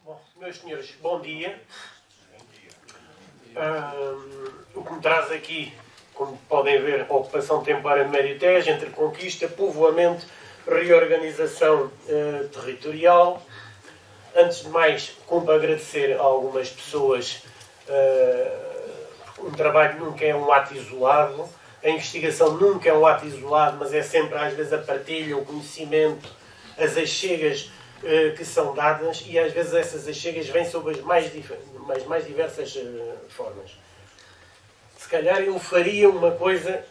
Bom, meus senhores, bom dia. O que me traz aqui, como podem ver, a ocupação temporária de Médio Tejo, entre conquista, povoamento, reorganização territorial. Antes de mais, cumpre agradecer a algumas pessoas. Um trabalho nunca é um ato isolado, a investigação nunca é um ato isolado, mas é sempre às vezes a partilha, o conhecimento, as achegas que são dadas, e às vezes essas achegas vêm sob as mais diversas formas. Se calhar eu faria uma coisa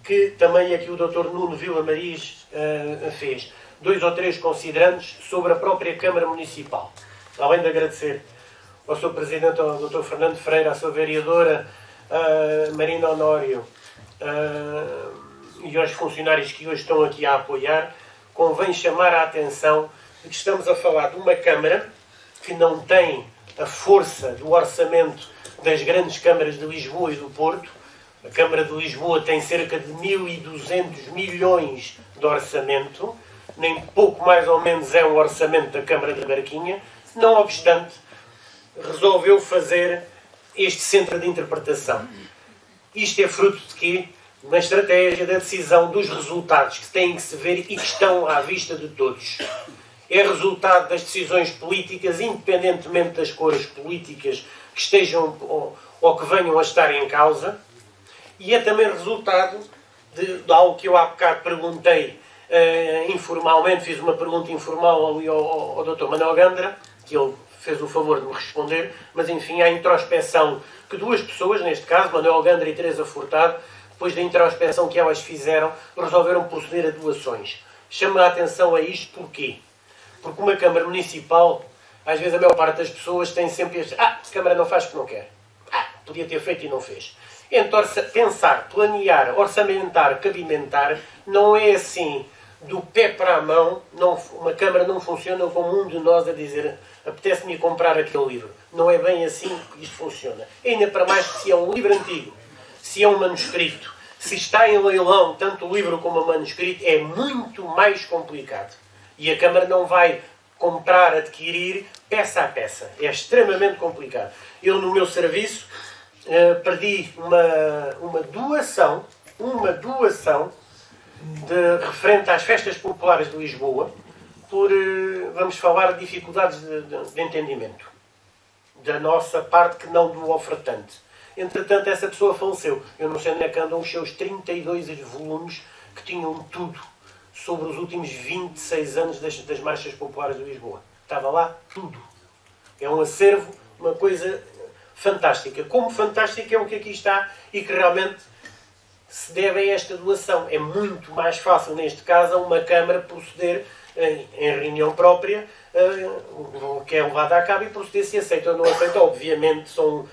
que também aqui o Dr. Nuno Villamariz fez. 2 ou 3 considerandos sobre a própria Câmara Municipal. Além de agradecer ao Sr. Presidente, ao Dr. Fernando Freire, à sua vereadora Marina Honório e aos funcionários que hoje estão aqui a apoiar, convém chamar a atenção de que estamos a falar de uma Câmara que não tem a força do orçamento das grandes câmaras de Lisboa e do Porto. A Câmara de Lisboa tem cerca de 1.200 milhões de orçamento, nem pouco mais ou menos é um orçamento da Câmara de Barquinha. Não obstante, resolveu fazer este centro de interpretação. Isto é fruto de quê? Uma estratégia da decisão dos resultados que têm que se ver e que estão à vista de todos. É resultado das decisões políticas, independentemente das cores políticas que estejam ou que venham a estar em causa, e é também resultado de algo que eu há bocado perguntei informalmente, fiz uma pergunta informal ali ao Dr. Manuel Gandra, que ele fez o favor de me responder, mas enfim, a introspeção que 2 pessoas, neste caso, Manuel Gandra e Teresa Furtado, depois da introspeção que elas fizeram, resolveram proceder a doações. Chama a atenção a isto porquê? Porque uma Câmara Municipal, às vezes a maior parte das pessoas tem sempre este: a Câmara não faz porque não quer. Podia ter feito e não fez. Então, pensar, planear, orçamentar, cabimentar, não é assim do pé para a mão. Uma Câmara não funciona como um de nós a dizer: apetece-me comprar aquele livro. Não é bem assim que isto funciona. Ainda para mais que se é um livro antigo, se é um manuscrito, se está em leilão, tanto o livro como o manuscrito, é muito mais complicado. E a Câmara não vai comprar, adquirir peça a peça. É extremamente complicado. Eu, no meu serviço, perdi uma doação referente às festas populares de Lisboa por, vamos falar, dificuldades de entendimento da nossa parte, que não do ofertante. Entretanto, essa pessoa faleceu. Eu não sei onde é que andam os seus 32 volumes que tinham tudo sobre os últimos 26 anos das marchas populares de Lisboa. Estava lá tudo. É um acervo, uma coisa fantástica. Como fantástica é o que aqui está e que realmente se deve a esta doação. É muito mais fácil, neste caso, a uma Câmara proceder em reunião própria, que é levada a cabo, e proceder se aceita ou não aceita. Obviamente, sou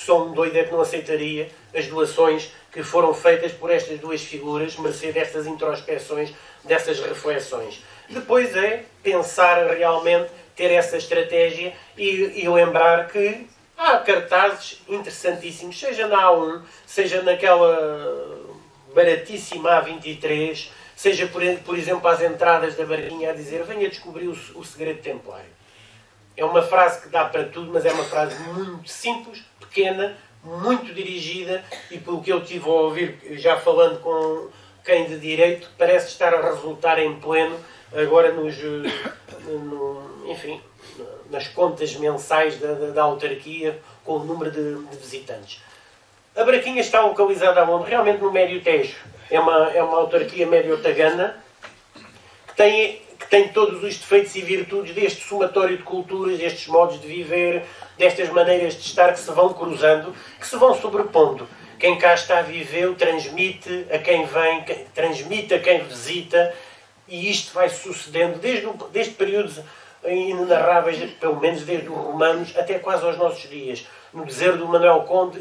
um doido que não aceitaria as doações que foram feitas por estas 2 figuras, mercê destas introspeções, dessas reflexões. Depois é pensar realmente, ter essa estratégia e lembrar que há cartazes interessantíssimos, seja na A1, seja naquela baratíssima A23, seja, por exemplo, às entradas da Barquinha, a dizer: venha descobrir o segredo templário. É uma frase que dá para tudo, mas é uma frase muito simples, pequena, muito dirigida, e pelo que eu tive a ouvir, já falando com quem de direito, parece estar a resultar em pleno agora nas contas mensais da autarquia, com o número de visitantes. A Barquinha está localizada onde? Realmente no Médio Tejo. É uma autarquia médio-tagana que tem todos os defeitos e virtudes deste somatório de culturas, destes modos de viver, destas maneiras de estar que se vão cruzando, que se vão sobrepondo. Quem cá está a viver transmite a quem vem, transmite a quem visita, e isto vai sucedendo desde períodos inenarráveis, pelo menos desde os romanos até quase aos nossos dias. No dizer do Manuel Conde,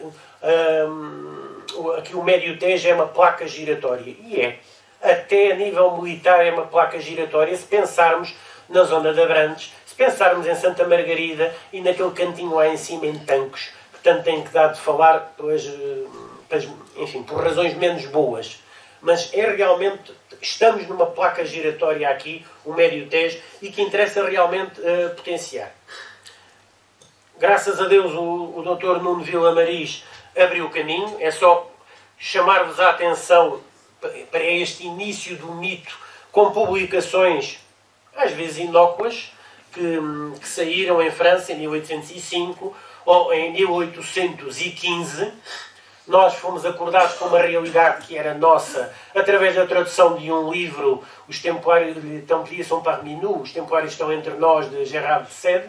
aqui o Médio Tejo é uma placa giratória. E é. Até a nível militar é uma placa giratória, se pensarmos na zona de Abrantes, se pensarmos em Santa Margarida e naquele cantinho lá em cima em Tancos, que tanto tem que dar de falar por razões menos boas. Mas é realmente, estamos numa placa giratória aqui, o Médio Tejo, e que interessa realmente potenciar. Graças a Deus o Dr. Nuno Villamariz abriu o caminho. É só chamar-vos a atenção para este início do mito com publicações, às vezes inócuas, que saíram em França em 1805 ou em 1815. Nós fomos acordados com uma realidade que era nossa através da tradução de um livro, Os Templários de Templiers sont parmi nous, Os Templários estão entre nós, de Gérard de Sède.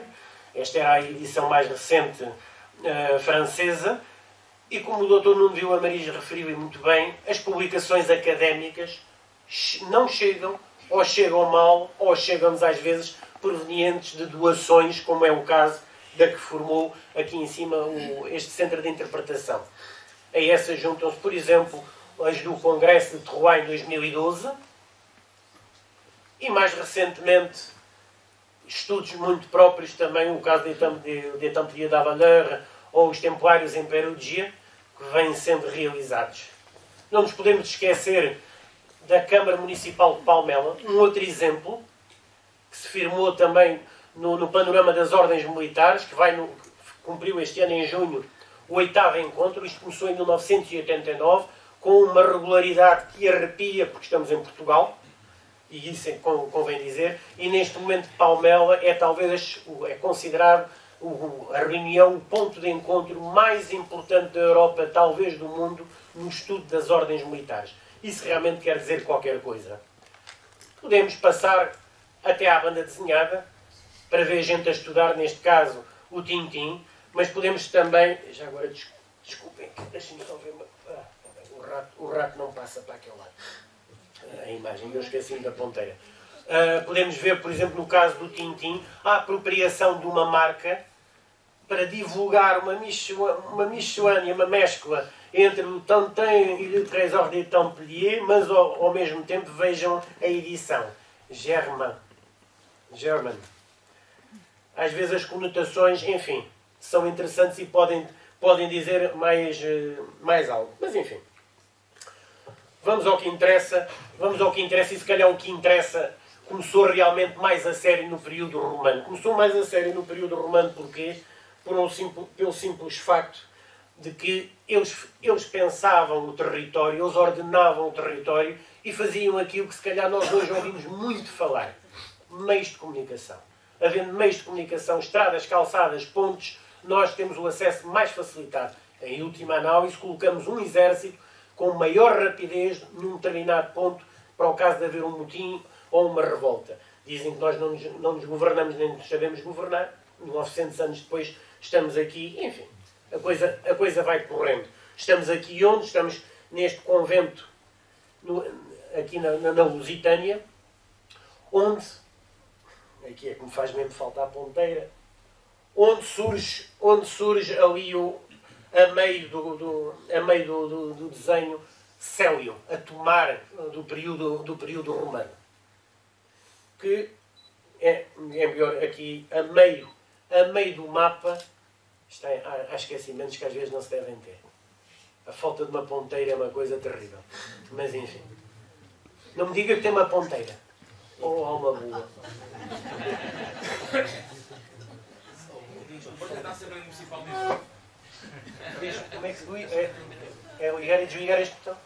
Esta é a edição mais recente francesa. E como o Dr. Nuno Villamariz referiu muito bem, as publicações académicas não chegam, ou chegam mal, ou chegam-nos às vezes provenientes de doações, como é o caso da que formou aqui em cima este Centro de Interpretação. A essas juntam-se, por exemplo, as do Congresso de Troyes em 2012 e, mais recentemente, estudos muito próprios também, o caso de Templiers da Valeur ou os Templários em Perugia, que vêm sendo realizados. Não nos podemos esquecer da Câmara Municipal de Palmela, um outro exemplo, que se firmou também no panorama das ordens militares, que cumpriu este ano, em junho, o 8º encontro. Isto começou em 1989, com uma regularidade que arrepia, porque estamos em Portugal, e isso convém dizer, e neste momento Palmela é talvez, é considerado a reunião, o ponto de encontro mais importante da Europa, talvez do mundo, no estudo das ordens militares. Isso realmente quer dizer qualquer coisa. Podemos passar até à banda desenhada, para ver gente a estudar, neste caso, o Tintim, mas podemos também... Já agora, desculpem, deixem-me só ver... o rato não passa para aquele lado. A imagem, eu esqueci-me da ponteira. Podemos ver, por exemplo, no caso do Tintim, a apropriação de uma marca para divulgar uma Michoane, uma mescla entre o Tintin e o Trésor des Templiers, mas ao mesmo tempo vejam a edição. German. Às vezes as conotações, enfim, são interessantes e podem dizer mais algo. Mas enfim. Vamos ao que interessa, e se calhar o que interessa começou realmente mais a sério no período romano. Começou mais a sério no período romano porquê? Pelo simples facto de que eles pensavam o território, eles ordenavam o território e faziam aquilo que se calhar nós hoje ouvimos muito falar. Meios de comunicação. Havendo meios de comunicação, estradas, calçadas, pontes, nós temos o acesso mais facilitado. Em última análise, colocamos um exército com maior rapidez num determinado ponto para o caso de haver um motim ou uma revolta. Dizem que nós não nos governamos nem nos sabemos governar. 900 anos depois estamos aqui. Enfim, a coisa vai correndo. Estamos aqui onde? Estamos neste convento, aqui na Lusitânia, onde, aqui é que me faz mesmo falta a ponteira, onde surge ali a meio do desenho Célio, a tomar do período romano. Que é melhor aqui, a meio do mapa, há esquecimentos que às vezes não se devem ter. A falta de uma ponteira é uma coisa terrível. Mas enfim. Não me diga que tem uma ponteira. Ou uma boa. Pode tentar ser bem municipal mesmo. Como é que se diz? É ligar e desligar este botão?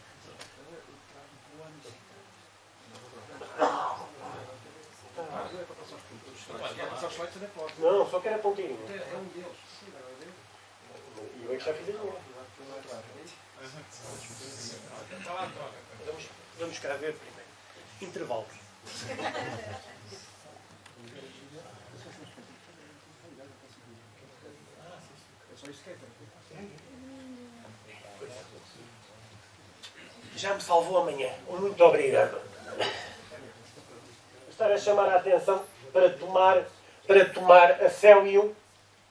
Não, só quero a ponteirinha. É um deles. E eu é que já fiz a minha. Vamos cá ver primeiro. Intervalo. Já me salvou amanhã. Muito obrigado. Estar a chamar a atenção para tomar a Célio,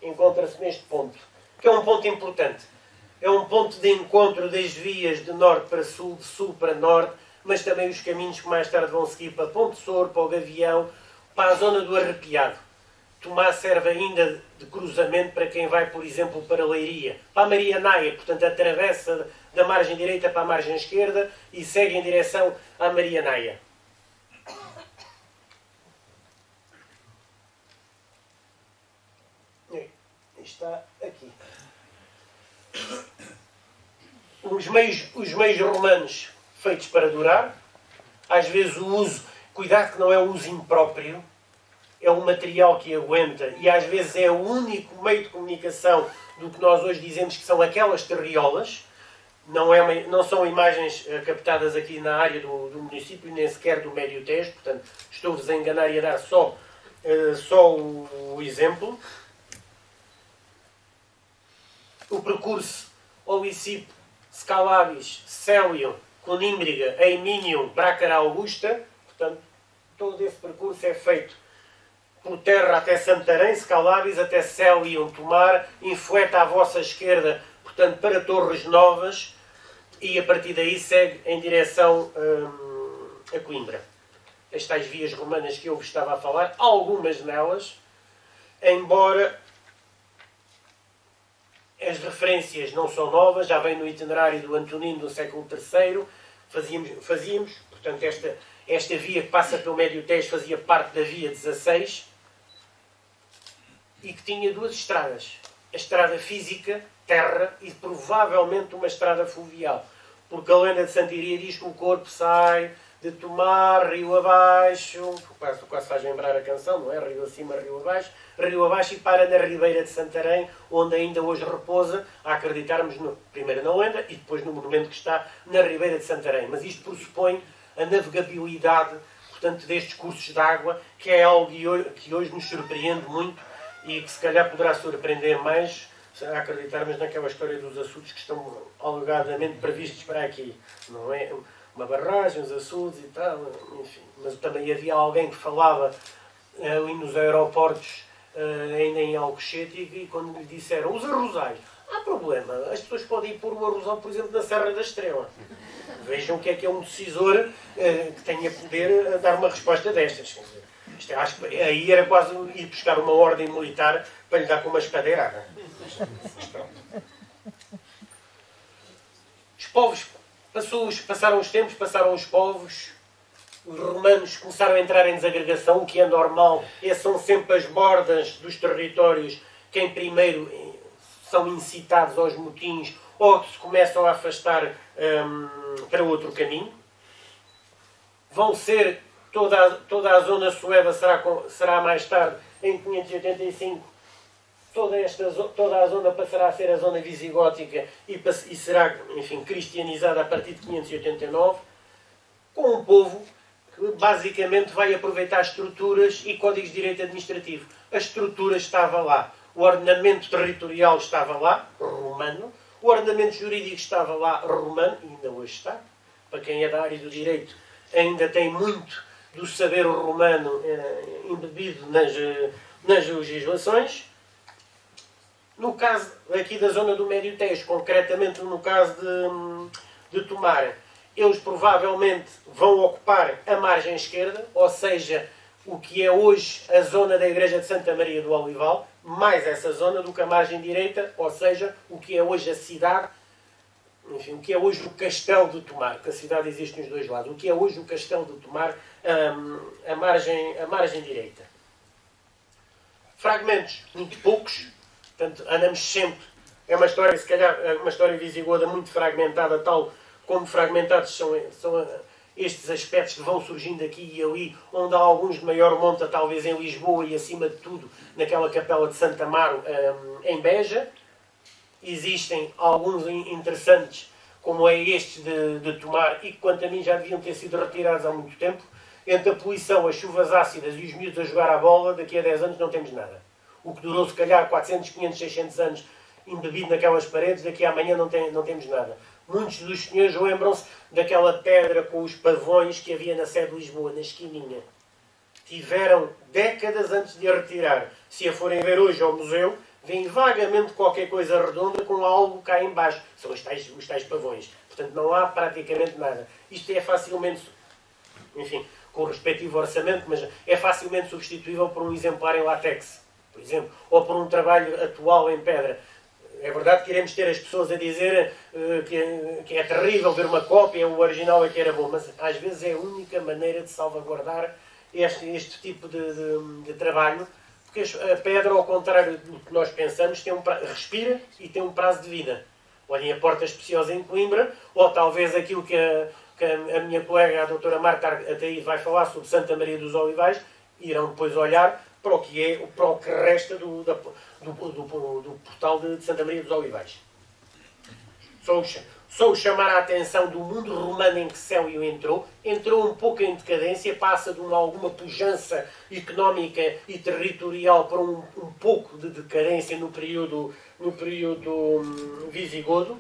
encontra-se neste ponto, que é um ponto importante. É um ponto de encontro das vias de norte para sul, de sul para norte, mas também os caminhos que mais tarde vão seguir para Ponte Sor, para o Gavião, para a zona do Arrepiado. Tomar serve ainda de cruzamento para quem vai, por exemplo, para Leiria, para a Marianaia, portanto atravessa da margem direita para a margem esquerda e segue em direção à Marianaia. Está os meios romanos feitos para durar, às vezes o uso, cuidado que não é o uso impróprio, é um material que aguenta e às vezes é o único meio de comunicação do que nós hoje dizemos que são aquelas terriolas. Não são imagens captadas aqui na área do município, nem sequer do Médio Tejo, portanto estou-vos a enganar e a dar só o exemplo. O percurso Olicipo, Scalabis, Célio, Conímbriga, Eimínio, Brácara Augusta, portanto todo esse percurso é feito por terra até Santarém, Scalabis, até Célio, Tomar, Infueta à vossa esquerda, portanto para Torres Novas, e a partir daí segue em direção a Coimbra. As tais vias romanas que eu vos estava a falar, algumas nelas, embora as referências não são novas, já vem no itinerário do Antonino do século III, fazíamos portanto esta via que passa pelo Médio Tejo fazia parte da via 16 e que tinha duas estradas. A estrada física, terra, e provavelmente uma estrada fluvial. Porque a lenda de Santiria diz que o corpo sai de Tomar, rio abaixo, quase faz lembrar a canção, não é? Rio acima, rio abaixo e para na Ribeira de Santarém, onde ainda hoje repousa, a acreditarmos primeiro na lenda e depois no monumento que está na Ribeira de Santarém. Mas isto pressupõe a navegabilidade, portanto, destes cursos de água, que é algo que hoje nos surpreende muito e que se calhar poderá surpreender mais se acreditarmos naquela história dos açudes que estão alegadamente previstos para aqui. Não é? Uma barragem, os açudes e tal, enfim. Mas também havia alguém que falava ali nos aeroportos, ainda em Alcochete, e quando lhe disseram os arrozais, há problema, as pessoas podem ir pôr um arrozal, por exemplo, na Serra da Estrela. Vejam o que é um decisor que tenha poder a dar uma resposta destas. Quer dizer, acho que aí era quase ir buscar uma ordem militar para lhe dar com uma espadeirada. Os povos, passaram os tempos, passaram os povos, os romanos começaram a entrar em desagregação, o que é normal, são sempre as bordas dos territórios quem primeiro são incitados aos motins ou que se começam a afastar para outro caminho. Vão ser, toda a zona sueva será mais tarde, em 585, toda a zona passará a ser a zona visigótica e será, enfim, cristianizada a partir de 589, com um povo que basicamente vai aproveitar estruturas e códigos de direito administrativo. A estrutura estava lá, o ordenamento territorial estava lá, romano, o ordenamento jurídico estava lá, romano, e ainda hoje está. Para quem é da área do direito, ainda tem muito do saber romano embebido nas legislações. No caso aqui da zona do Médio Tejo, concretamente no caso de Tomar, eles provavelmente vão ocupar a margem esquerda, ou seja, o que é hoje a zona da Igreja de Santa Maria do Olival, mais essa zona do que a margem direita, ou seja, o que é hoje a cidade, enfim, o que é hoje o Castelo de Tomar, porque a cidade existe nos dois lados, o que é hoje o Castelo de Tomar, a margem direita. Fragmentos, muito poucos, portanto, andamos sempre, é uma história, se calhar, uma história visigoda muito fragmentada, tal como fragmentados são estes aspectos que vão surgindo aqui e ali, onde há alguns de maior monta, talvez em Lisboa e, acima de tudo, naquela capela de Santa Amaro, em Beja. Existem alguns interessantes, como é este de Tomar, e que, quanto a mim, já deviam ter sido retirados há muito tempo. Entre a poluição, as chuvas ácidas e os miúdos a jogar à bola, daqui a 10 anos não temos nada. O que durou, se calhar, 400, 500, 600 anos embebido naquelas paredes, daqui a amanhã não temos nada. Muitos dos senhores lembram-se daquela pedra com os pavões que havia na sede de Lisboa, na esquininha. Tiveram décadas antes de a retirar. Se a forem ver hoje ao museu, veem vagamente qualquer coisa redonda com algo cá em baixo. São os tais pavões. Portanto, não há praticamente nada. Isto é facilmente, enfim, com o respectivo orçamento, mas é facilmente substituível por um exemplar em látex, por exemplo, ou por um trabalho atual em pedra. É verdade que iremos ter as pessoas a dizer que é terrível ver uma cópia, o original é que era bom, mas às vezes é a única maneira de salvaguardar este tipo de trabalho, porque a pedra, ao contrário do que nós pensamos, respira e tem um prazo de vida. Olhem a Portas Preciosa em Coimbra, ou talvez aquilo que a minha colega, a doutora Marta Ataíde, vai falar sobre Santa Maria dos Olivais, irão depois olhar para o que resta do portal de Santa Maria dos Olivais. Só chamar a atenção do mundo romano em que Célio entrou um pouco em decadência, passa de alguma pujança económica e territorial para um pouco de decadência no período visigodo.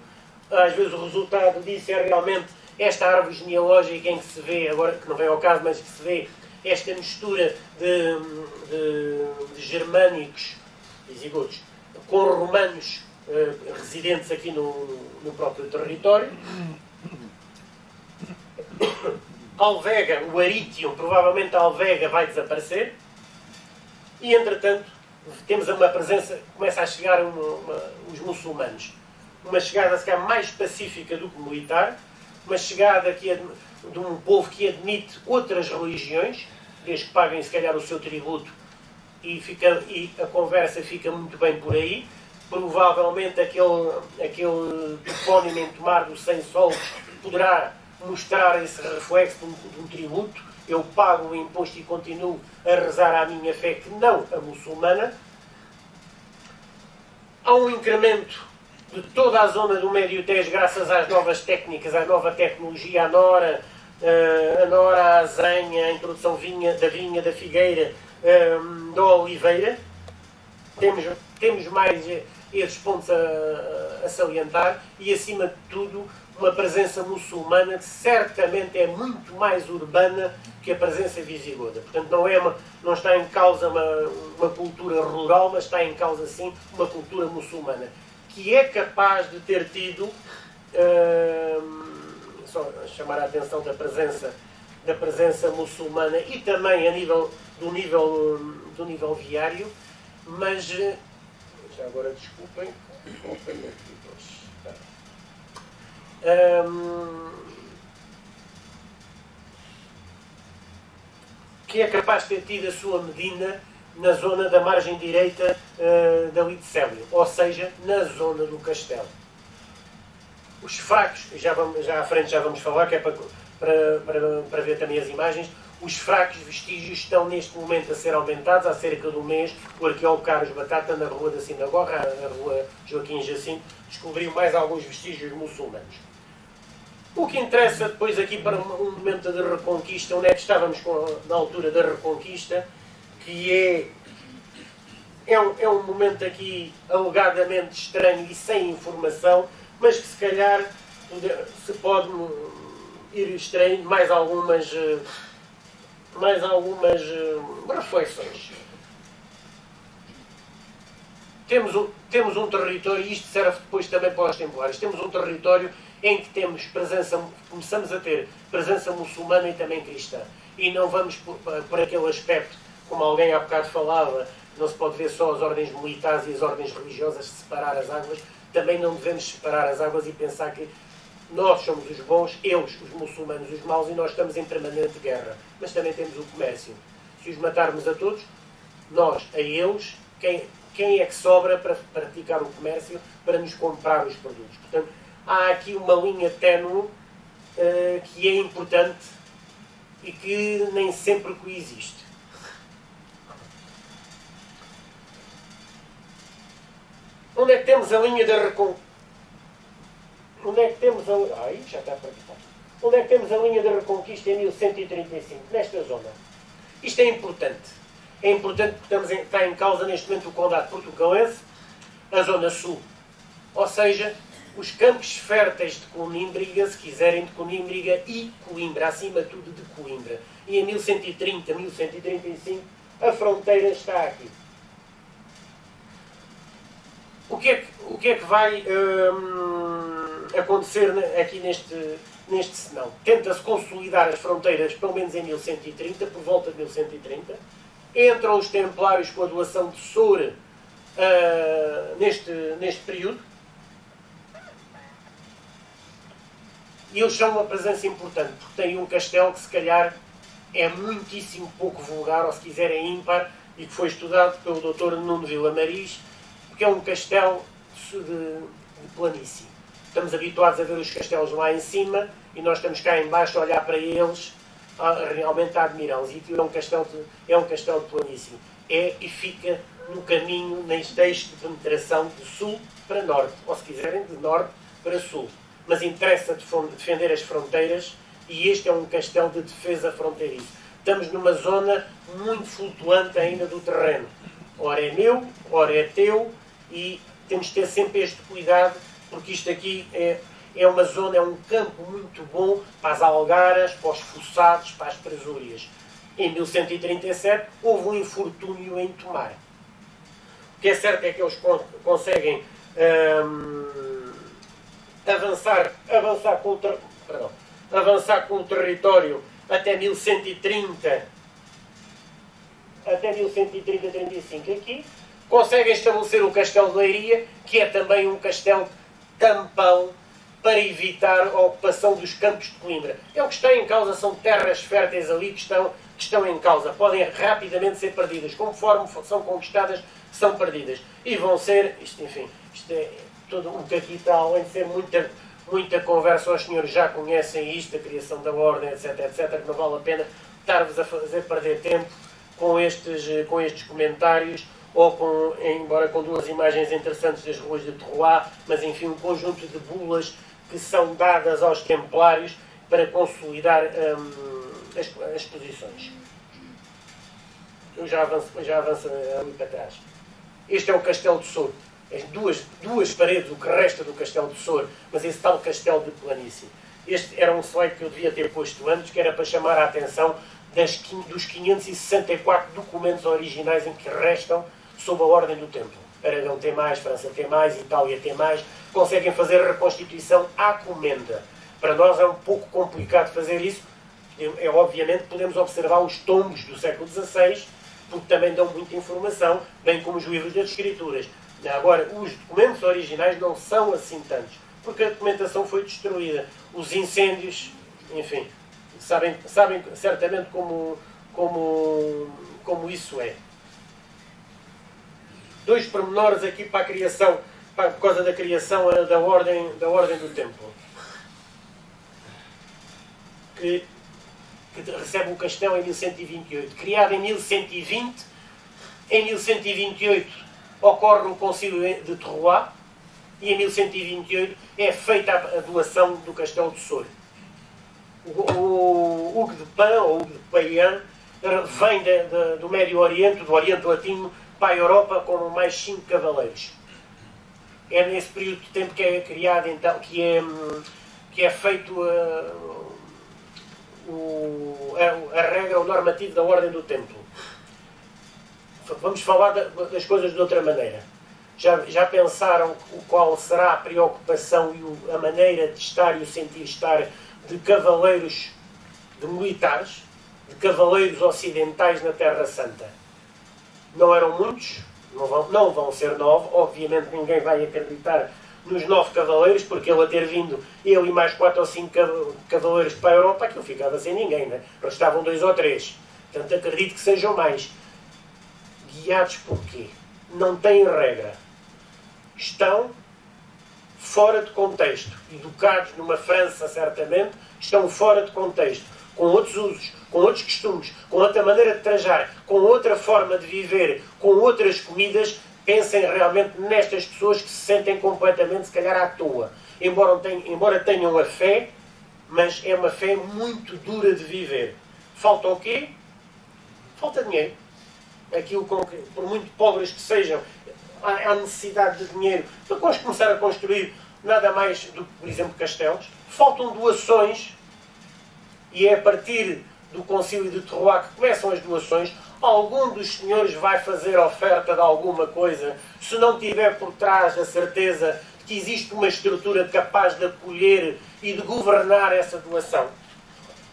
Às vezes o resultado disso é realmente esta árvore genealógica em que se vê, agora que não vem ao caso, mas que se vê esta mistura de germânicos visigodos com romanos residentes aqui no próprio território. Alvega, o Aritium, provavelmente a Alvega vai desaparecer. E, entretanto, temos uma presença, começa a chegar os muçulmanos. Uma chegada, se calhar, mais pacífica do que militar. Uma chegada de um povo que admite outras religiões, desde que paguem, se calhar, o seu tributo. E a conversa fica muito bem por aí. Provavelmente aquele topónimo em Tomar dos 100 solos poderá mostrar esse reflexo de um tributo. Eu pago o imposto e continuo a rezar à minha fé, que não a muçulmana. Há um incremento de toda a zona do Médio Tejo graças às novas técnicas, à nova tecnologia, a Nora, a azenha, a introdução da vinha, da figueira, da oliveira. Temos mais esses pontos a salientar e, acima de tudo, uma presença muçulmana que certamente é muito mais urbana que a presença visigoda. Portanto, não está em causa uma cultura rural, mas está em causa, sim, uma cultura muçulmana, que é capaz de ter tido, só chamar a atenção da presença muçulmana e também do nível viário, mas... Já agora desculpem. Que é capaz de ter tido a sua medina na zona da margem direita dali de Célio, ou seja, na zona do castelo. Os fracos, já à frente já vamos falar, que é para ver também as imagens. Os fracos vestígios estão neste momento a ser aumentados. Há cerca de um mês, o arqueólogo Carlos Batata, na Rua da Sinagoga, na Rua Joaquim Jacinto, descobriu mais alguns vestígios muçulmanos. O que interessa depois aqui para um momento de reconquista, onde é que estávamos na altura da reconquista, que é um momento aqui alegadamente estranho e sem informação, mas que se calhar se pode ir extraindo mais algumas reflexões. Temos um território, e isto serve depois também para os templários, temos um território em que começamos a ter presença muçulmana e também cristã. E não vamos por aquele aspecto, como alguém há bocado falava, não se pode ver só as ordens militares e as ordens religiosas, separar as águas. Também não devemos separar as águas e pensar que nós somos os bons, eles, os muçulmanos, os maus, e nós estamos em permanente guerra. Mas também temos o comércio. Se os matarmos a todos, nós, a eles, quem é que sobra para praticar o comércio, para nos comprar os produtos? Portanto, há aqui uma linha ténue que é importante e que nem sempre coexiste. Onde é que temos a linha da reconquista? Onde é que temos já está para aqui. Onde é que temos a linha da reconquista em 1135? Nesta zona. Isto é importante. É importante porque está em causa neste momento o Condado Portucalense, a zona sul. Ou seja, os campos férteis de Conímbriga, se quiserem, de Conímbriga e Coimbra, acima de tudo de Coimbra. E em 1130, 1135, a fronteira está aqui. O que é que vai acontecer aqui neste senão? Tenta-se consolidar as fronteiras, pelo menos em 1130, por volta de 1130. Entram os templários com a doação de Soura neste período. E eles são uma presença importante, porque têm um castelo que se calhar é muitíssimo pouco vulgar, ou se quiser é ímpar, e que foi estudado pelo Dr. Nuno Villamariz, porque é um castelo de planície. Estamos habituados a ver os castelos lá em cima e nós estamos cá em baixo a olhar para eles, realmente a admirá-los. E aquilo é um castelo de planície. É e fica no caminho, neste eixo de penetração de sul para norte, ou se quiserem, de norte para sul. Mas interessa defender as fronteiras e este é um castelo de defesa fronteiriça. Estamos numa zona muito flutuante ainda do terreno. Ora é meu, ora é teu e temos de ter sempre este cuidado porque isto aqui é uma zona, é um campo muito bom para as algaras, para os fuçados, para as presúrias. Em 1137 houve um infortúnio em Tomar. O que é certo é que eles conseguem avançar com o território até 1130, até 1130-35 aqui. Conseguem estabelecer o Castelo de Leiria, que é também um castelo tampão para evitar a ocupação dos campos de Coimbra. É o que está em causa, são terras férteis ali que estão em causa. Podem rapidamente ser perdidas. Conforme são conquistadas, são perdidas. E vão ser, isto é todo o que aqui está, além de ser muita conversa, os senhores já conhecem isto, a criação da ordem, etc, etc, que não vale a pena estar-vos a fazer perder tempo com estes comentários, ou embora com duas imagens interessantes das ruas de Terroir, mas enfim, um conjunto de bulas que são dadas aos templários para consolidar as posições. Eu já avanço ali para trás. Este é o Castelo de Sor. As duas paredes, o que resta do Castelo de Sor, mas esse tal Castelo de Planície. Este era um slide que eu devia ter posto antes, que era para chamar a atenção dos 564 documentos originais em que restam sob a ordem do Templo. Aragão tem mais, França tem mais, Itália tem mais. Conseguem fazer a reconstituição à comenda. Para nós é um pouco complicado fazer isso. Obviamente podemos observar os tombos do século XVI, porque também dão muita informação, bem como os livros das escrituras. Agora, os documentos originais não são assim tantos, porque a documentação foi destruída. Os incêndios, enfim, sabem certamente como isso é. Dois pormenores aqui para a criação, por causa da criação da ordem do Templo. Que recebe o castelo em 1128. Criado em 1120, em 1128 ocorre o concílio de Terroir e em 1128 é feita a doação do Castelo de Sor. O Hugo de Pan, ou Hugo de Payan, vem do Médio Oriente, do Oriente Latino, para a Europa com mais 5 cavaleiros. É nesse período de tempo que é criado, então, que é feito a regra, o normativo da Ordem do Templo. Vamos falar das coisas de outra maneira. Já pensaram qual será a preocupação e a maneira de estar e o sentir estar de cavaleiros, de militares, de cavaleiros ocidentais na Terra Santa? Não eram muitos, não vão ser 9, obviamente ninguém vai acreditar nos 9 cavaleiros, porque ele a ter vindo, ele e mais 4 ou 5 cavaleiros para a Europa, aquilo ficava sem ninguém, né? Restavam 2 ou 3. Portanto, acredito que sejam mais. Guiados por quê? Não têm regra. Estão fora de contexto. Educados numa França, certamente, estão fora de contexto. Com outros usos, com outros costumes, com outra maneira de trajar, com outra forma de viver, com outras comidas. Pensem realmente nestas pessoas que se sentem completamente, se calhar, à toa. Embora tenham a fé, mas é uma fé muito dura de viver. Falta o quê? Falta dinheiro. Aquilo que, por muito pobres que sejam, há necessidade de dinheiro para começar a construir nada mais do que, por exemplo, castelos. Faltam doações, e é a partir do concílio de Terroir que começam as doações. Algum dos senhores vai fazer oferta de alguma coisa, se não tiver por trás a certeza de que existe uma estrutura capaz de acolher e de governar essa doação.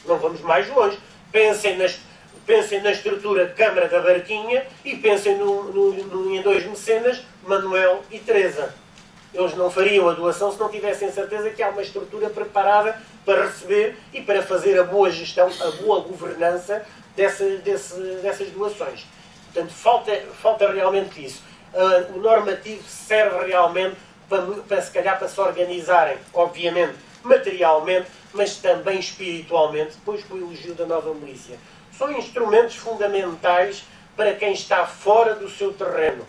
Não vamos mais longe. Pensem na estrutura de Câmara da Barquinha e pensem em 2 mecenas, Manuel e Teresa. Eles não fariam a doação se não tivessem certeza que há uma estrutura preparada para receber e para fazer a boa gestão, a boa governança dessas doações. Portanto, falta realmente isso. O normativo serve realmente se calhar para se organizarem, obviamente, materialmente, mas também espiritualmente, depois com o elogio da nova milícia. São instrumentos fundamentais para quem está fora do seu terreno.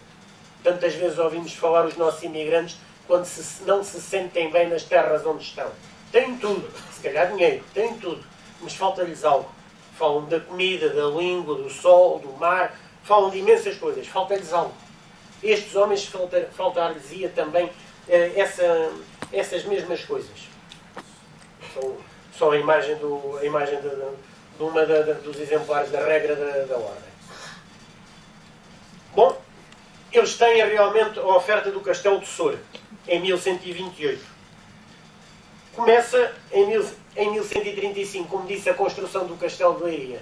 Tantas vezes ouvimos falar os nossos imigrantes quando não se sentem bem nas terras onde estão. Têm tudo, se calhar dinheiro, têm tudo, mas falta-lhes algo. Falam da comida, da língua, do sol, do mar, falam de imensas coisas, falta-lhes algo. Estes homens faltar-lhes-ia também essas mesmas coisas. Só a imagem de uma dos exemplares da regra da ordem. Bom, eles têm realmente a oferta do Castelo de Sor, em 1128. Começa em 1135, como disse, a construção do Castelo de Leiria.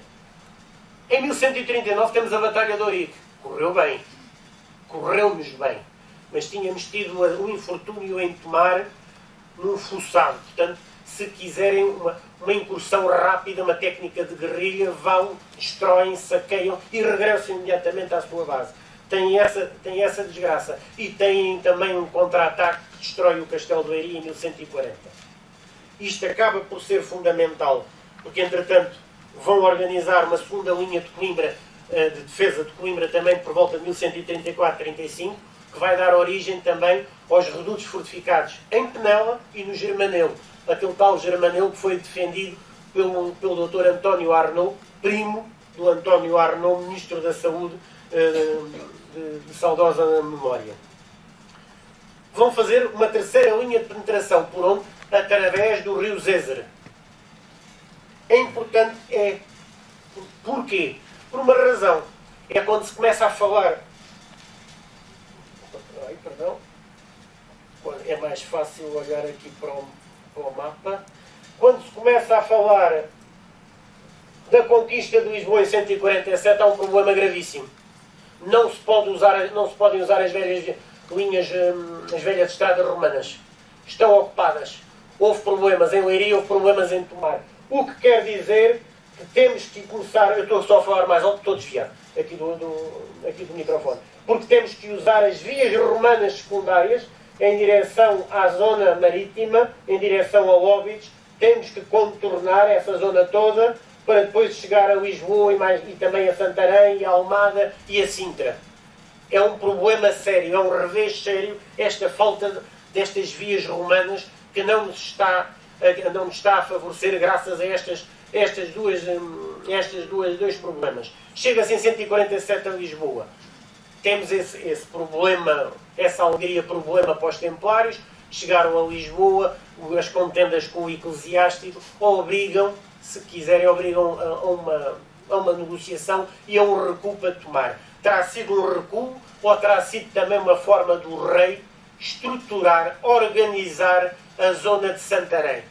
Em 1139 temos a Batalha de Ourique. Correu bem. Correu-nos bem. Mas tínhamos tido um infortúnio em Tomar num fossado. Portanto, se quiserem uma incursão rápida, uma técnica de guerrilha, vão, destroem, saqueiam e regressam imediatamente à sua base. Tem essa desgraça. E têm também um contra-ataque que destrói o Castelo de Leiria em 1140. Isto acaba por ser fundamental, porque, entretanto, vão organizar uma segunda linha de Coimbra, de defesa de Coimbra, também por volta de 1134-35, que vai dar origem também aos redutos fortificados em Penela e no Germanelo. Aquele tal Germanelo que foi defendido pelo Dr. António Arnaud, primo do António Arnaud, Ministro da Saúde, de saudosa memória. Vão fazer uma terceira linha de penetração, por onde? Através do rio Zézer. É importante, porquê? Por uma razão. É quando se começa a falar... É mais fácil olhar aqui para o mapa. Quando se começa a falar da conquista de Lisboa em 147, há um problema gravíssimo. Não se podem usar as velhas linhas, as velhas estradas romanas. Estão ocupadas. Houve problemas em Leiria, houve problemas em Tomar. O que quer dizer que temos que começar... Eu estou só a falar mais alto, estou desfiado aqui do microfone. Porque temos que usar as vias romanas secundárias em direção à zona marítima, em direção a Óbidos. Temos que contornar essa zona toda para depois chegar a Lisboa e também a Santarém, a Almada e a Sintra. É um problema sério, é um revés sério esta falta destas vias romanas que não nos está a favorecer graças a estes dois problemas. Chega-se em 147 a Lisboa. Temos esse problema, essa alegria problema para os templários. Chegaram a Lisboa, as contendas com o eclesiástico obrigam, se quiserem, a uma negociação e a um recuo para tomar. Terá sido um recuo ou terá sido também uma forma do rei estruturar, organizar a zona de Santarém?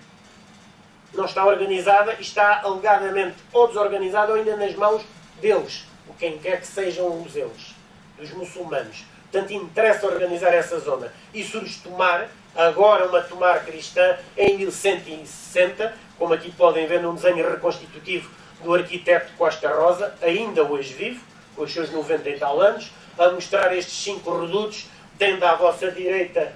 Não está organizada e está alegadamente ou desorganizada ou ainda nas mãos deles, o quem quer que sejam os eles, dos muçulmanos. Portanto, interessa organizar essa zona. E surge Tomar, agora uma Tomar cristã, em 1160, como aqui podem ver num desenho reconstitutivo do arquiteto Costa Rosa, ainda hoje vivo, com os seus 90 e tal anos, a mostrar estes 5 redutos, tendo à vossa direita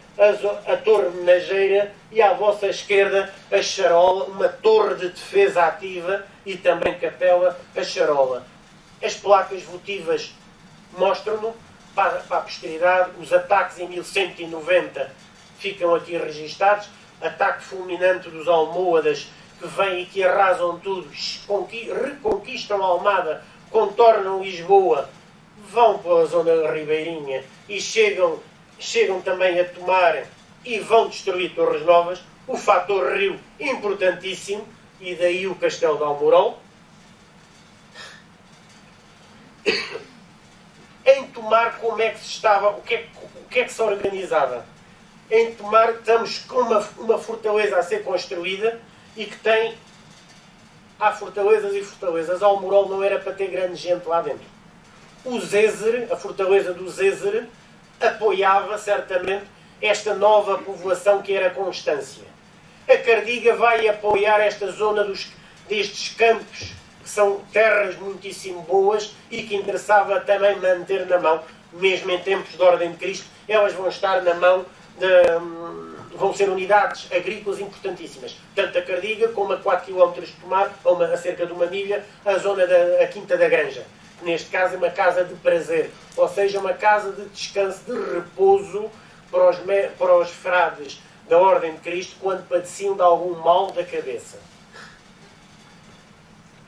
a torre menageira e à vossa esquerda a charola, uma torre de defesa ativa e também capela, a charola. As placas votivas mostram-no para a posteridade. Os ataques em 1190 ficam aqui registados. Ataque fulminante dos almohadas que vêm e que arrasam tudo, reconquistam Almada, contornam Lisboa, vão para a zona ribeirinha e chegam também a tomar e vão destruir Torres Novas. O fator rio importantíssimo, e daí o Castelo de Almorol. Em Tomar, como é que se estava, o que é que se organizava? Em Tomar estamos com uma fortaleza a ser construída e que tem... Há fortalezas e fortalezas. Almorol não era para ter grande gente lá dentro. O Zézer, a fortaleza do Zézer, apoiava certamente esta nova povoação que era Constância. A Cardiga vai apoiar esta zona destes campos, que são terras muitíssimo boas e que interessava também manter na mão, mesmo em tempos de ordem de Cristo, elas vão estar na mão vão ser unidades agrícolas importantíssimas. Tanto a Cardiga como a 4 km de Tomar, a cerca de uma milha, a zona da Quinta da Granja. Neste caso é uma casa de prazer, ou seja, uma casa de descanso, de repouso para os frades da Ordem de Cristo quando padeciam de algum mal da cabeça.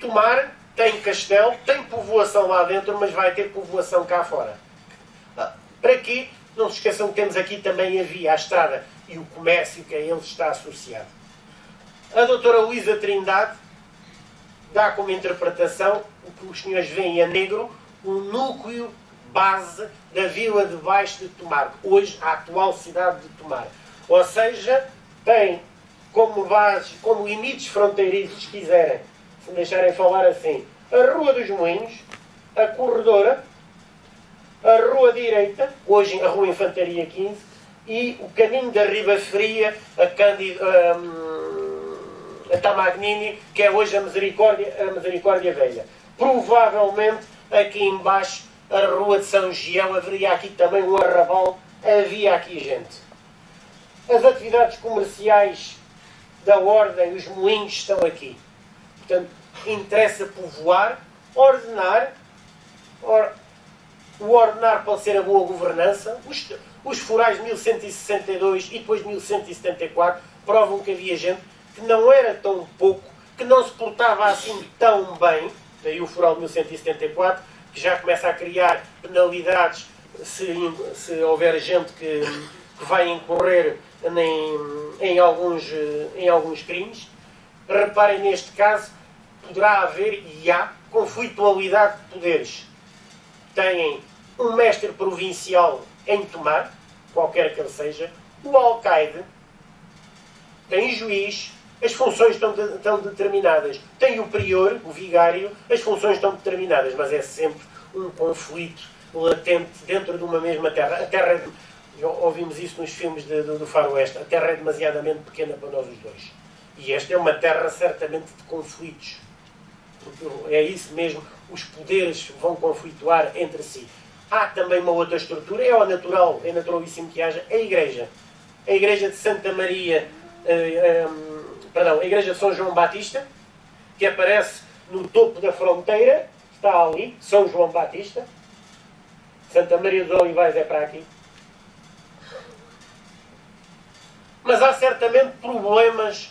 Tomar tem castelo, tem povoação lá dentro, mas vai ter povoação cá fora. Para quê? Não se esqueçam que temos aqui também a via, a estrada e o comércio que a eles está associado. A doutora Luísa Trindade dá como interpretação o que os senhores veem a negro, o núcleo base da vila de Baixo de Tomar, hoje a atual cidade de Tomar. Ou seja, tem como base, como limites fronteiriços, se quiserem, se me deixarem falar assim, a Rua dos Moinhos, a Corredora, a Rua Direita, hoje a Rua Infantaria 15, e o caminho da Riba Fria, a Tamagnini, que é hoje a Misericórdia Velha. Provavelmente aqui embaixo, a Rua de São Gião, haveria aqui também um arrabal, havia aqui gente. As atividades comerciais da Ordem, os moinhos estão aqui. Portanto, interessa povoar, ordenar. O ordenar pode ser a boa governança. Os forais de 1162 e depois de 1174 provam que havia gente que não era tão pouco, que não se portava assim tão bem, daí o foral de 1174, que já começa a criar penalidades se houver gente que vai incorrer em alguns crimes. Reparem, neste caso, poderá haver, e há, conflitualidade de poderes. Têm um mestre provincial em Tomar, qualquer que ele seja, o alcaide, tem juiz, as funções estão determinadas. Tem o prior, o vigário, as funções estão determinadas, mas é sempre um conflito latente dentro de uma mesma terra. A terra, ouvimos isso nos filmes do Faroeste, a terra é demasiadamente pequena para nós os dois. E esta é uma terra certamente de conflitos. É isso mesmo, os poderes vão conflituar entre si. Há também uma outra estrutura, é naturalíssimo que haja, a Igreja. A Igreja de Santa Maria, a Igreja de São João Batista, que aparece no topo da fronteira, está ali, São João Batista. Santa Maria dos Olivais é para aqui. Mas há certamente problemas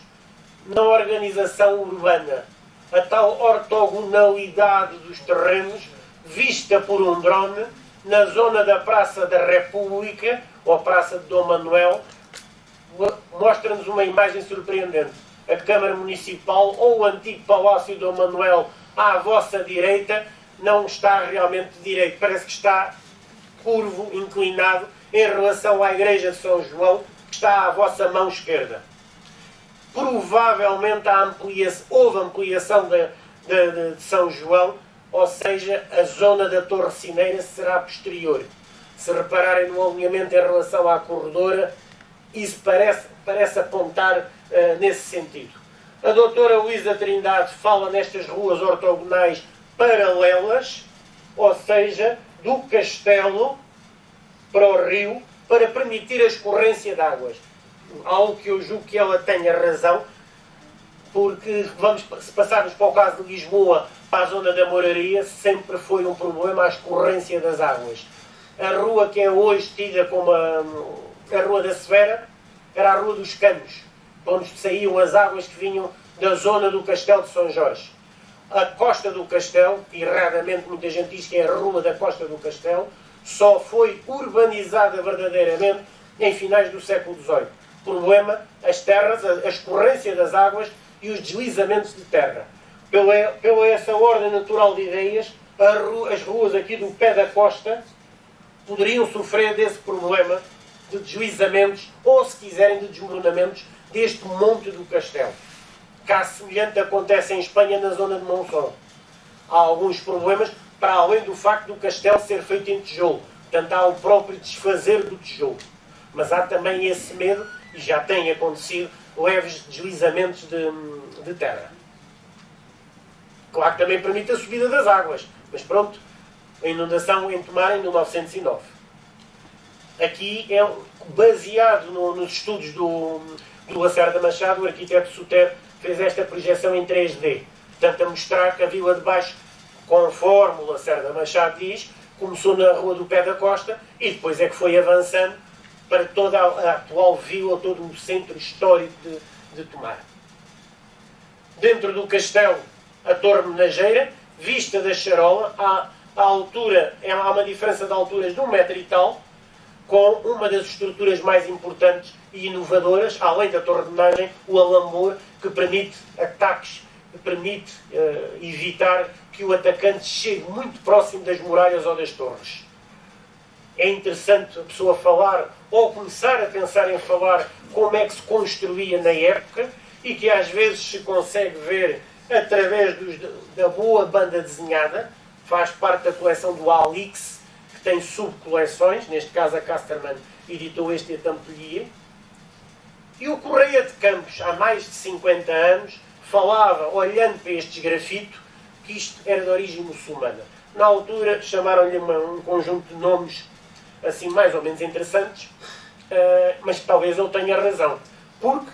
na organização urbana. A tal ortogonalidade dos terrenos, vista por um drone, na zona da Praça da República, ou Praça de Dom Manuel, mostra-nos uma imagem surpreendente. A Câmara Municipal ou o antigo Palácio de Dom Manuel à vossa direita não está realmente direito. Parece que está curvo, inclinado, em relação à Igreja de São João, que está à vossa mão esquerda. Provavelmente houve ampliação de São João, ou seja, a zona da Torre Cineira será posterior. Se repararem no alinhamento em relação à corredora, isso parece apontar nesse sentido. A doutora Luísa Trindade fala nestas ruas ortogonais paralelas, ou seja, do castelo para o rio, para permitir a escorrência de águas. Algo que eu julgo que ela tenha razão, porque se passarmos para o caso de Lisboa, para a zona da Moraria, sempre foi um problema a escorrência das águas. A rua que é hoje tida como a Rua da Severa, era a Rua dos Canos, onde saíam as águas que vinham da zona do Castelo de São Jorge. A Costa do Castelo, erradamente muita gente diz que é a Rua da Costa do Castelo, só foi urbanizada verdadeiramente em finais do século XVIII. Problema, as terras, a escorrência das águas e os deslizamentos de terra. Pela essa ordem natural de ideias, as ruas aqui do pé da costa poderiam sofrer desse problema de deslizamentos ou, se quiserem, de desmoronamentos deste monte do castelo. Caso semelhante acontece em Espanha, na zona de Monzón. Há alguns problemas, para além do facto do castelo ser feito em tijolo. Portanto, há o próprio desfazer do tijolo. Mas há também esse medo, e já tem acontecido, leves deslizamentos de terra. Claro que também permite a subida das águas. Mas pronto, a inundação em Tomar em 1909. aqui é baseado nos estudos do Lacerda Machado. O arquiteto Sotero fez esta projeção em 3D, portanto a mostrar que a Vila de Baixo, conforme o Lacerda Machado diz, começou na Rua do Pé da Costa e depois é que foi avançando para toda a atual vila, todo o centro histórico de Tomar. Dentro do castelo, a Torre Menageira, vista da charola, a altura, há uma diferença de alturas de 1 metro e tal, com uma das estruturas mais importantes e inovadoras, além da torre de homenagem, o alamor, que permite ataques, que permite evitar que o atacante chegue muito próximo das muralhas ou das torres. É interessante a pessoa falar, ou começar a pensar em falar, como é que se construía na época, e que às vezes se consegue ver através da boa banda desenhada. Faz parte da coleção do Alix, que tem subcoleções, neste caso a Casterman editou este Etampelier. E o Correia de Campos, há mais de 50 anos, falava, olhando para este grafito, que isto era de origem muçulmana. Na altura chamaram-lhe um conjunto de nomes assim mais ou menos interessantes, mas que talvez ele tenha razão. Porque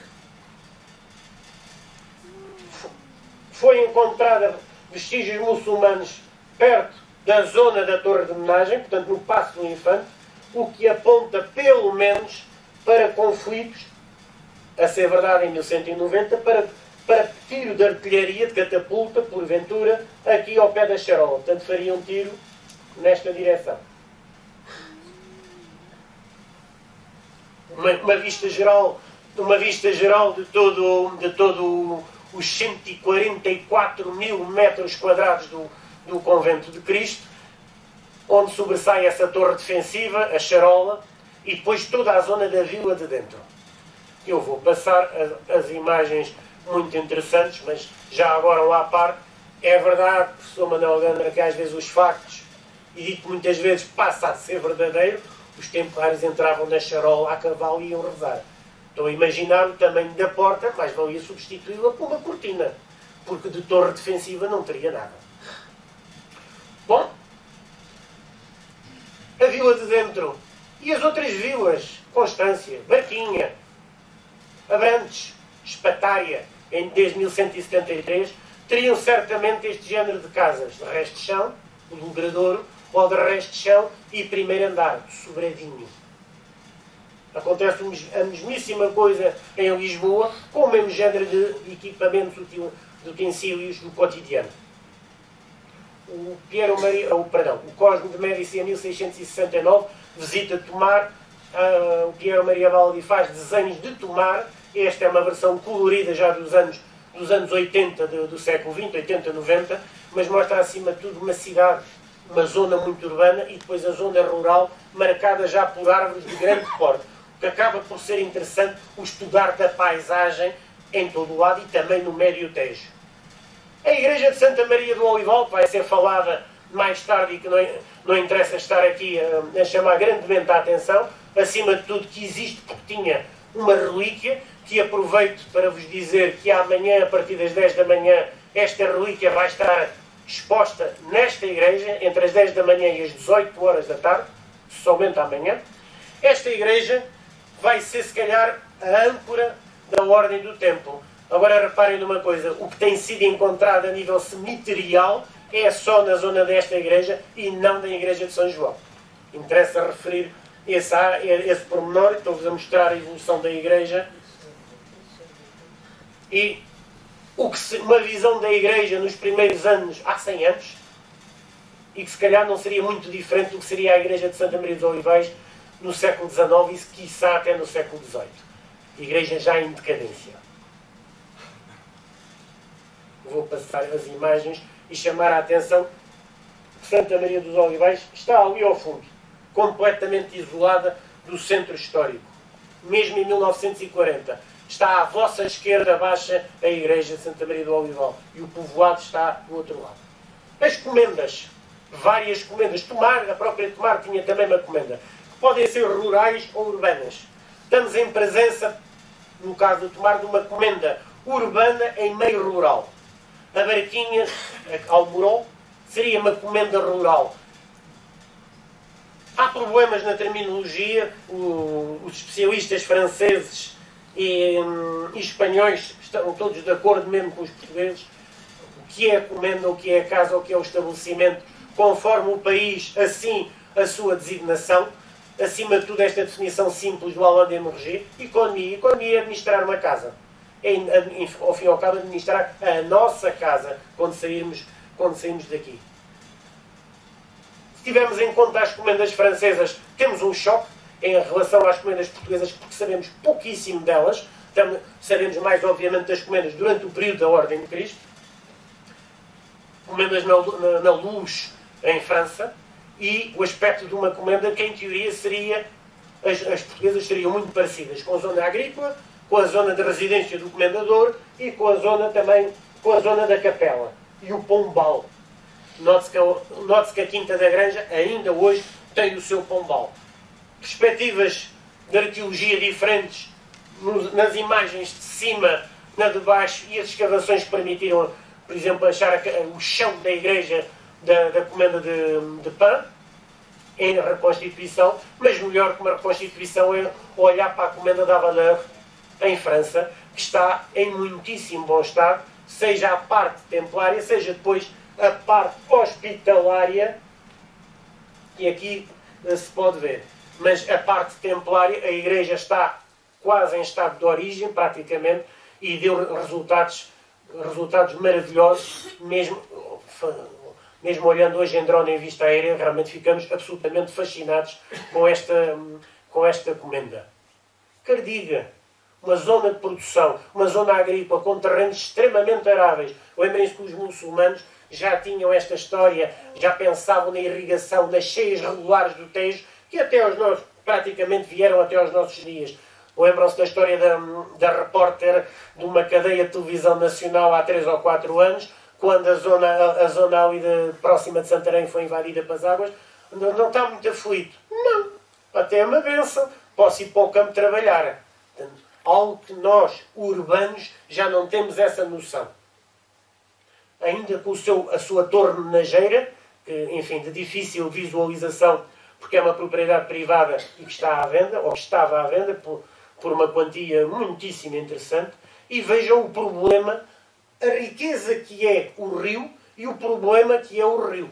foi encontrada vestígios muçulmanos perto da zona da Torre de Homenagem, portanto no Paço do Infante, o que aponta pelo menos para conflitos, a ser verdade em 1190, para tiro de artilharia, de catapulta, porventura, aqui ao pé da charola. Portanto faria um tiro nesta direção. Uma vista geral de todo os 144 mil metros quadrados do Convento de Cristo, onde sobressai essa torre defensiva, a charola, e depois toda a zona da vila de dentro. Eu vou passar as imagens muito interessantes, mas já agora lá à parte, é verdade, professor Manuel Gandra, que às vezes os factos, e dito muitas vezes, passa a ser verdadeiro. Os templários entravam na charola a cavalo e iam rezar. Estou a imaginar o tamanho da porta, mas valia substituí-la por uma cortina, porque de torre defensiva não teria nada. Bom, a vila de dentro e as outras vilas, Constância, Barquinha, Abrantes, Espatária, desde 1173, teriam certamente este género de casas, de resto de chão, o Logradouro, ou de resto de chão e primeiro andar, de sobradinho. Acontece a mesmíssima coisa em Lisboa, com o mesmo género de equipamentos, de utensílios do cotidiano. O Cosme de Médici, em 1669, visita Tomar. O Piero Maria Baldi faz desenhos de Tomar. Esta é uma versão colorida já dos anos 80 do século XX, 80, 90, mas mostra acima de tudo uma cidade, uma zona muito urbana, e depois a zona rural marcada já por árvores de grande porte, o que acaba por ser interessante o estudar da paisagem em todo o lado e também no Médio Tejo. A Igreja de Santa Maria do Olival, que vai ser falada mais tarde e que não interessa estar aqui a chamar grandemente a atenção, acima de tudo que existe, porque tinha uma relíquia, que aproveito para vos dizer que amanhã, a partir das 10 da manhã, esta relíquia vai estar exposta nesta igreja, entre as 10 da manhã e as 18 horas da tarde, somente amanhã. Esta igreja vai ser, se calhar, a âncora da Ordem do Templo. Agora reparem numa coisa, o que tem sido encontrado a nível cemiterial é só na zona desta igreja e não da igreja de São João. Interessa referir esse pormenor. Estou-vos a mostrar a evolução da igreja e uma visão da igreja nos primeiros anos, há 100 anos, e que se calhar não seria muito diferente do que seria a igreja de Santa Maria dos Olivais no século XIX e quiçá até no século XVIII. Igreja já em decadência. Vou passar as imagens e chamar a atenção que Santa Maria dos Olivais está ali ao fundo, completamente isolada do centro histórico. Mesmo em 1940, está à vossa esquerda baixa a igreja de Santa Maria do Olival e o povoado está do outro lado. As comendas, várias comendas. Tomar, a própria Tomar tinha também uma comenda, que podem ser rurais ou urbanas. Estamos em presença, no caso de Tomar, de uma comenda urbana em meio rural. A Barquinha, Almorol, seria uma comenda rural. Há problemas na terminologia, os especialistas franceses e espanhóis estão todos de acordo mesmo com os portugueses. O que é a comenda, o que é a casa, o que é o estabelecimento, conforme o país, assim a sua designação. Acima de tudo, esta definição simples do Alain de Emergé: economia. Economia é administrar uma casa. É, ao fim e ao cabo, administrar a nossa casa quando sairmos daqui. Se tivermos em conta as comendas francesas, temos um choque em relação às comendas portuguesas, porque sabemos pouquíssimo delas. Sabemos mais, obviamente, das comendas durante o período da Ordem de Cristo. Comendas na Luz, em França. E o aspecto de uma comenda que, em teoria, seria... As portuguesas seriam muito parecidas com a zona agrícola, com a zona de residência do comendador e com a zona também, com a zona da capela. E o pombal. Note-se que a Quinta da Granja ainda hoje tem o seu pombal. Perspectivas de arqueologia diferentes nas imagens de cima, na de baixo, e as escavações que permitiram, por exemplo, achar o chão da igreja da comenda de Pan, em reconstituição, mas melhor que uma reconstituição é olhar para a comenda d'Avaleur, em França, que está em muitíssimo bom estado, seja a parte templária, seja depois a parte hospitalária, que aqui se pode ver. Mas a parte templária, a igreja está quase em estado de origem, praticamente, e deu resultados maravilhosos, mesmo olhando hoje em drone em vista aérea, realmente ficamos absolutamente fascinados com esta comenda. Cardiga, uma zona de produção, uma zona agrícola com terrenos extremamente aráveis. Lembrem-se que os muçulmanos já tinham esta história, já pensavam na irrigação, nas cheias regulares do Tejo, que praticamente vieram até aos nossos dias. Lembram-se da história da repórter de uma cadeia de televisão nacional há 3 ou 4 anos, quando a zona ali próxima de Santarém foi invadida pelas águas. Não está muito aflito. Não. Até é uma benção. Posso ir para o campo trabalhar. Portanto, algo que nós, urbanos, já não temos essa noção. Ainda com a sua torre menageira, que, enfim, de difícil visualização, porque é uma propriedade privada e que está à venda, ou que estava à venda, por uma quantia muitíssimo interessante. E vejam o problema, a riqueza que é o rio e o problema que é o rio.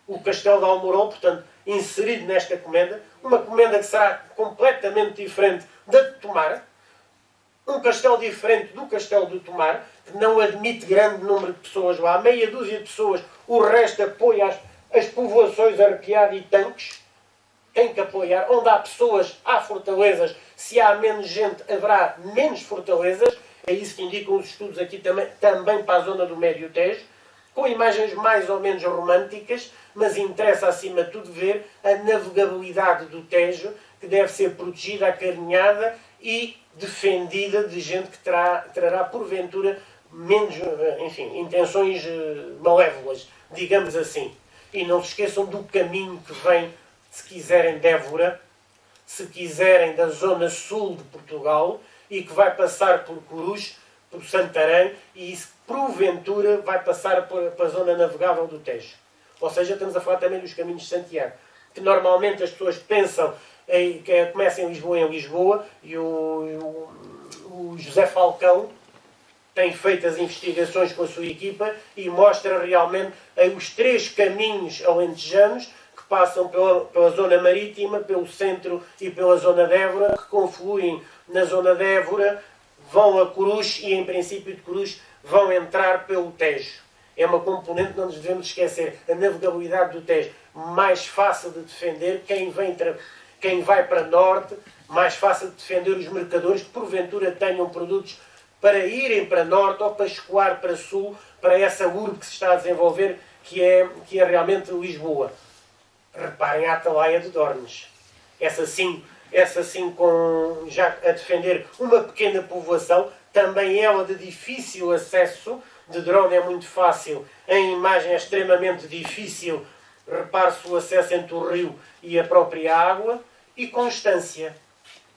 O Castelo de Almorol, portanto, inserido nesta comenda, uma comenda que será completamente diferente da de Tomar, um castelo diferente do Castelo de Tomar, que não admite grande número de pessoas lá, meia dúzia de pessoas, o resto apoia as povoações arqueadas e tanques. Tem que apoiar. Onde há pessoas, há fortalezas. Se há menos gente, haverá menos fortalezas. É isso que indicam os estudos aqui também para a zona do Médio Tejo, com imagens mais ou menos românticas, mas interessa acima de tudo ver a navegabilidade do Tejo, que deve ser protegida, acarinhada e defendida de gente que trará porventura menos, enfim, intenções malévolas, digamos assim. E não se esqueçam do caminho que vem, se quiserem, de Évora, se quiserem, da zona sul de Portugal, e que vai passar por Coruche, por Santarém, e isso, porventura, vai passar para a zona navegável do Tejo. Ou seja, estamos a falar também dos caminhos de Santiago, que normalmente as pessoas pensam que começa em Lisboa, e o José Falcão tem feito as investigações com a sua equipa e mostra realmente os 3 caminhos alentejanos que passam pela zona marítima, pelo centro e pela zona de Évora, que confluem na zona de Évora, vão a Coruche e, em princípio, de Coruche vão entrar pelo Tejo. É uma componente que não nos devemos esquecer. A navegabilidade do Tejo, mais fácil de defender. Quem vai para norte, mais fácil de defender os mercadores que, porventura, tenham produtos para irem para norte ou para escoar para sul, para essa urbe que se está a desenvolver, que é realmente Lisboa. Reparem a Atalaia de Dornes. Essa sim já a defender uma pequena povoação, também ela de difícil acesso, de drone é muito fácil, em imagem é extremamente difícil, repare-se o acesso entre o rio e a própria água, e Constância,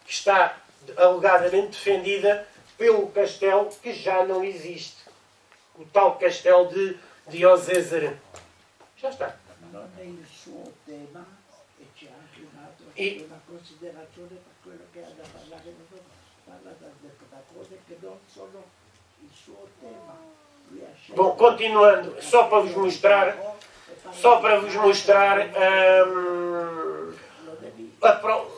que está alegadamente defendida pelo castelo que já não existe. O tal castelo de Osesere. Já está. Non è il suo tema e c'è anche E una considerazione per quello che ha da parlare parla da cose che non sono il suo tema. Lui ha scelto bom, continuando, só para vos mostrar,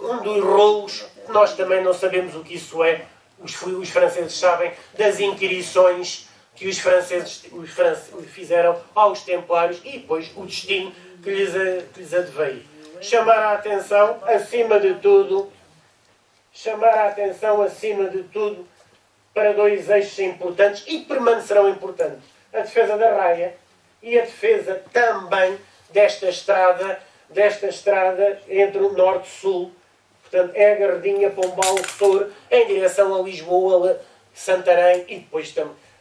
um dos rolos, que nós também não sabemos o que isso é, os franceses sabem, das inquirições que os franceses fizeram aos templários e depois o destino que lhes adveio. Chamar a atenção, acima de tudo, para dois eixos importantes e permanecerão importantes. A defesa da raia e a defesa também desta estrada entre o norte e o sul. Portanto, é a Gardinha, Pombal, Sor, em direção a Lisboa, Santarém e depois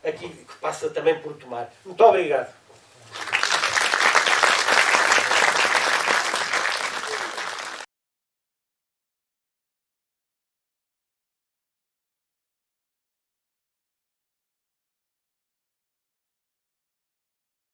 aqui que passa também por Tomar. Muito obrigado.